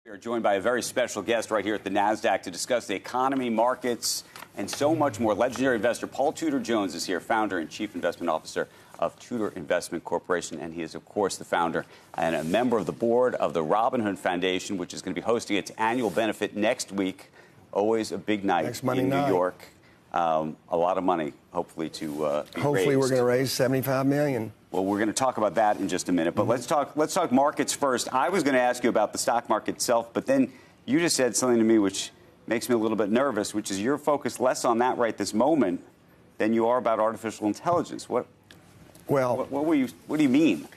We are joined by a very special guest right here at the NASDAQ to discuss the economy, markets, and so much more. Legendary investor Paul Tudor Jones is here, founder and chief investment officer of Tudor Investment Corporation. And he is, of course, the founder and a member of the board of the Robinhood Foundation, which is going to be hosting its annual benefit next week. Always a big night in New York. A lot of money, hopefully, to be Hopefully, raised. we're going to raise $75 million. Well, we're going to talk about that in just a minute, but let's talk markets first. I was going to ask you about the stock market itself, but then you just said something to me which makes me a little bit nervous, which is you're focused less on that right this moment than you are about artificial intelligence. What do you mean?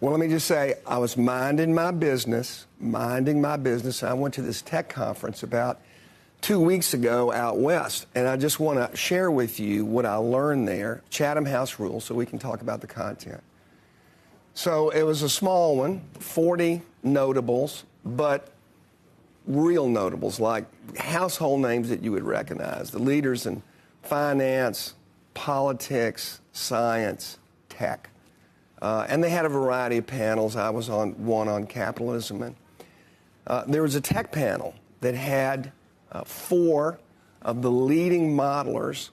Well, let me just say, I was minding my business. I went to this tech conference about 2 weeks ago out west, and I just want to share with you what I learned there, Chatham House rules, so we can talk about the content. So it was a small one, 40 notables, but real notables, like household names that you would recognize, the leaders in finance, politics, science, tech. And they had a variety of panels. I was on one on capitalism. And there was a tech panel that had 4 of the leading modelers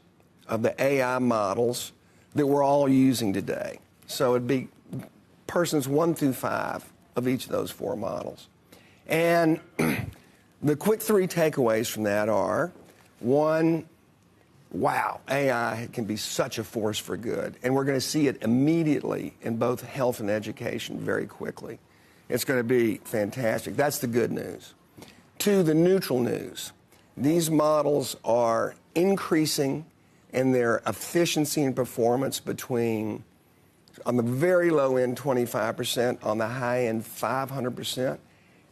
of the AI models that we're all using today. So it'd be persons 1 through 5 of each of those 4 models. And the quick 3 takeaways from that are, 1, wow, AI can be such a force for good. And we're going to see it immediately in both health and education very quickly. It's going to be fantastic. That's the good news. 2, the neutral news. These models are increasing in their efficiency and performance between, on the very low end, 25%, on the high end, 500%,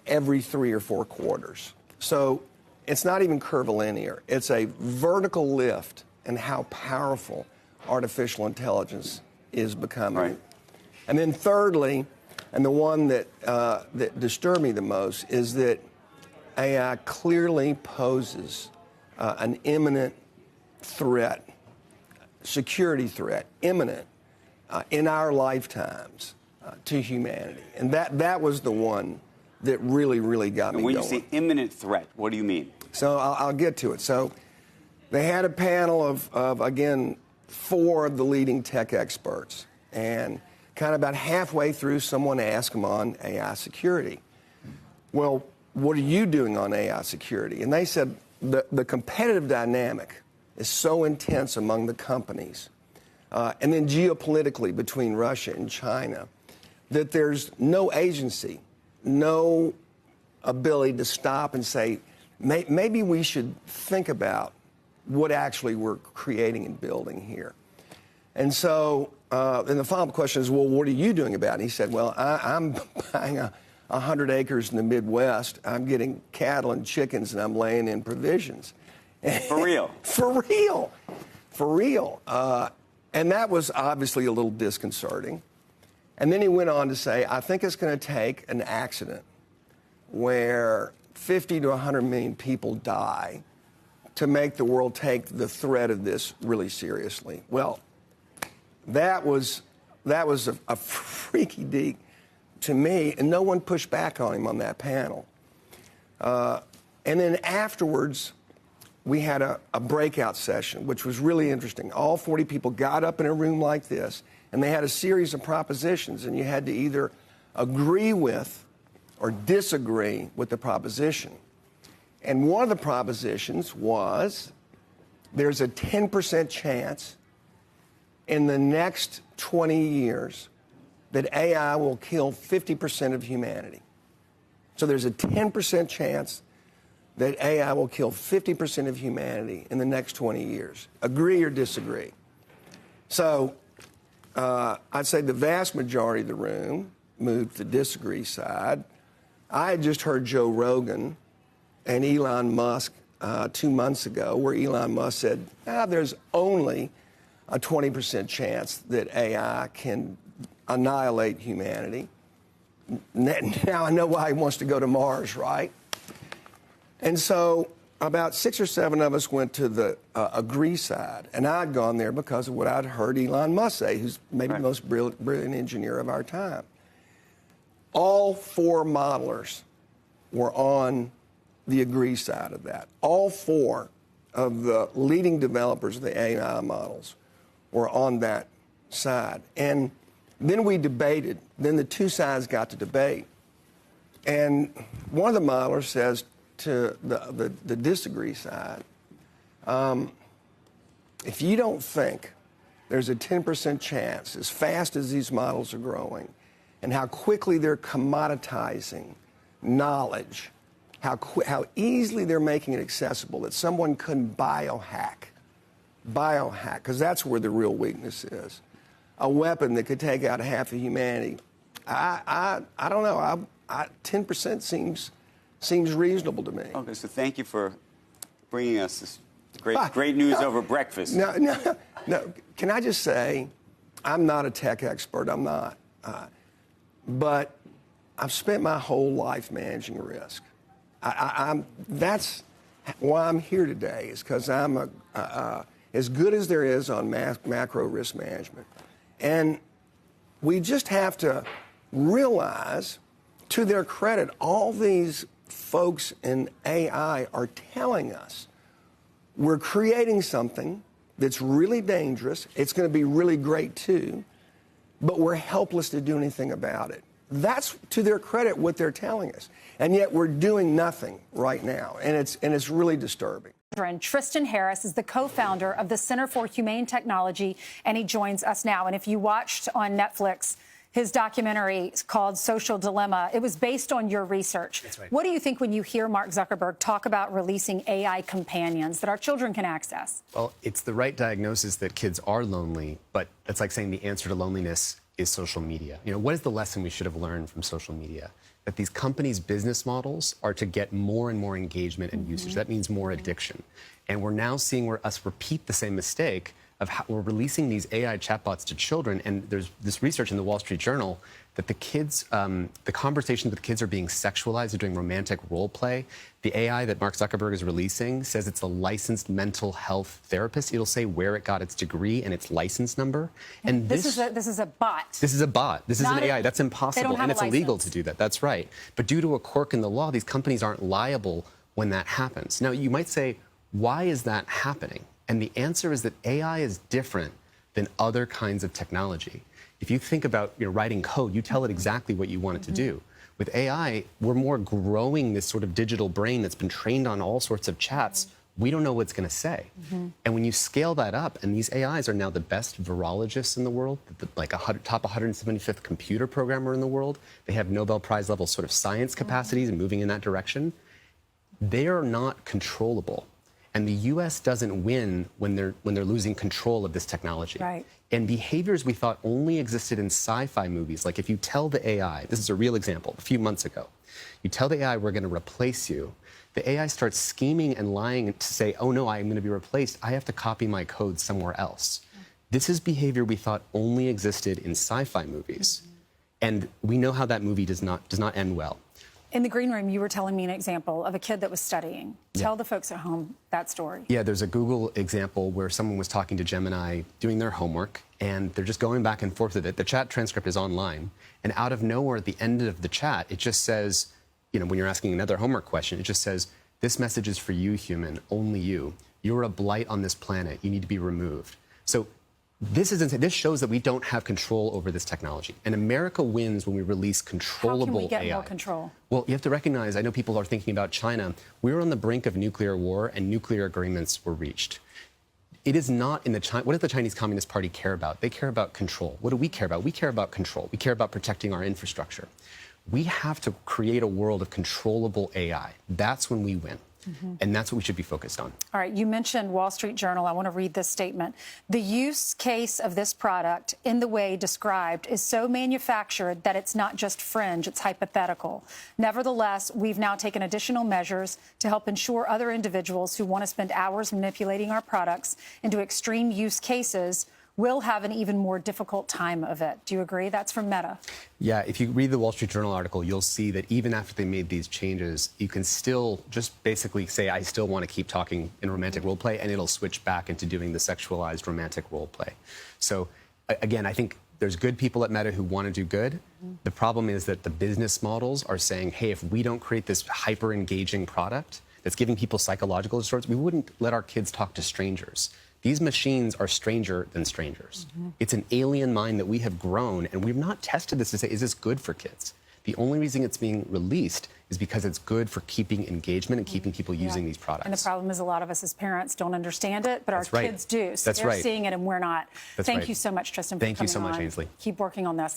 every 3 or 4 quarters. So it's not even curvilinear. It's a vertical lift in how powerful artificial intelligence is becoming. Right. And then thirdly, and the one that disturbed me the most, is that AI clearly poses an imminent threat, security threat, imminent, in our lifetimes to humanity. And that was the one that really, really got me going. When you say imminent threat, what do you mean? So I'll get to it. So they had a panel of again, 4 of the leading tech experts. And kind of about halfway through, someone asked them on AI security. Well, what are you doing on AI security? And they said the competitive dynamic is so intense among the companies, and then geopolitically between Russia and China, that there's no agency, no ability to stop and say, maybe we should think about what actually we're creating and building here. And so, and the follow-up question is, well, what are you doing about it? And he said, well, I'm buying 100 acres in the Midwest. I'm getting cattle and chickens, and I'm laying in provisions. For real? For real. And that was obviously a little disconcerting. And then he went on to say, I think it's going to take an accident where 50 to 100 million people die to make the world take the threat of this really seriously. Well, that was a freaky deek to me, and no one pushed back on him on that panel. And then afterwards, we had a breakout session, which was really interesting. All 40 people got up in a room like this, and they had a series of propositions, and you had to either agree with or disagree with the proposition. And one of the propositions was there's a 10% chance in the next 20 years that AI will kill 50% of humanity. So there's a 10% chance that AI will kill 50% of humanity in the next 20 years. Agree or disagree? So I'd say the vast majority of the room moved to the disagree side. I had just heard Joe Rogan and Elon Musk 2 months ago, where Elon Musk said, there's only a 20% chance that AI can annihilate humanity. Now I know why he wants to go to Mars, right? And so about 6 or 7 of us went to the agree side, and I'd gone there because of what I'd heard Elon Musk say, who's maybe the most brilliant engineer of our time. All 4 modelers were on the agree side of that. All four of the leading developers of the AI models were on that side. And then we debated. Then the two sides got to debate. And one of the modelers says to the disagree side, if you don't think there's a 10% chance, as fast as these models are growing, and how quickly they're commoditizing knowledge, how easily they're making it accessible, that someone couldn't biohack, because that's where the real weakness is. A weapon that could take out half of humanity. I don't know. 10% seems reasonable to me. Okay, so thank you for bringing us this great news over breakfast. No. Can I just say, I'm not a tech expert. I'm not. But I've spent my whole life managing risk. That's why I'm here today, is because I'm as good as there is on macro risk management. And we just have to realize, to their credit, all these folks in AI are telling us we're creating something that's really dangerous. It's going to be really great, too, but we're helpless to do anything about it. That's, to their credit, what they're telling us. And yet we're doing nothing right now, and it's really disturbing. Tristan Harris is the co-founder of the Center for Humane Technology, and he joins us now. And if you watched on Netflix his documentary called Social Dilemma, it was based on your research. That's right. What do you think when you hear Mark Zuckerberg talk about releasing AI companions that our children can access? Well, it's the right diagnosis that kids are lonely, but it's like saying the answer to loneliness is social media. You know, what is the lesson we should have learned from social media? That these companies' business models are to get more and more engagement and usage. That means more addiction. And we're now seeing us repeat the same mistake of how we're releasing these AI chatbots to children. And there's this research in the Wall Street Journal that the kids, the conversations with the kids are being sexualized, they're doing romantic role play. The AI that Mark Zuckerberg is releasing says it's a licensed mental health therapist. It'll say where it got its degree and its license number. And this is a bot. This is a bot. This is an AI. That's impossible, and it's illegal to license. do that. That's right. But due to a quirk in the law, these companies aren't liable when that happens. Now, you might say, why is that happening? And the answer is that AI is different than other kinds of technology. If you think about writing code, you tell it exactly what you want it to do. With AI, we're more growing this sort of digital brain that's been trained on all sorts of chats. We don't know what it's going to say. And when you scale that up, and these AIs are now the best virologists in the world, like a top 175th computer programmer in the world, they have Nobel Prize level sort of science capacities and moving in that direction, they are not controllable. And the U.S. doesn't win when they're losing control of this technology. Right. And behaviors we thought only existed in sci-fi movies, like if you tell the AI, this is a real example, a few months ago, you tell the AI we're going to replace you, the AI starts scheming and lying to say, oh no, I'm going to be replaced, I have to copy my code somewhere else. This is behavior we thought only existed in sci-fi movies. And we know how that movie does not end well. In the green room, you were telling me an example of a kid that was studying. Tell the folks at home that story. Yeah, there's a Google example where someone was talking to Gemini, doing their homework, and they're just going back and forth with it. The chat transcript is online, and out of nowhere, at the end of the chat, it just says, when you're asking another homework question, it just says, this message is for you, human, only you. You're a blight on this planet. You need to be removed. So this shows that we don't have control over this technology. And America wins when we release controllable AI. How can we get more control? Well, you have to recognize, I know people are thinking about China. We were on the brink of nuclear war, and nuclear agreements were reached. It is not in the China. What does the Chinese Communist Party care about? They care about control. What do we care about? We care about control. We care about protecting our infrastructure. We have to create a world of controllable AI. That's when we win. And that's what we should be focused on. All right, you mentioned Wall Street Journal. I want to read this statement. The use case of this product in the way described is so manufactured that it's not just fringe, it's hypothetical. Nevertheless, we've now taken additional measures to help ensure other individuals who want to spend hours manipulating our products into extreme use cases will have an even more difficult time of it. Do you agree? That's from Meta. Yeah, if you read the Wall Street Journal article, you'll see that even after they made these changes, you can still just basically say, I still want to keep talking in romantic role play, and it'll switch back into doing the sexualized romantic role play. So, again, I think There's good people at Meta who want to do good. The problem is that the business models are saying, hey, if we don't create this hyper engaging product that's giving people psychological disorders, we wouldn't let our kids talk to strangers. These machines are stranger than strangers. It's an alien mind that we have grown, and we've not tested this to say, is this good for kids? The only reason it's being released is because it's good for keeping engagement and keeping people using these products. And the problem is a lot of us as parents don't understand it, but That's our right. kids do. So That's they're right. seeing it and we're not. That's Thank right. you so much, Tristan, for Thank you coming so much, on. Ainsley. Keep working on this.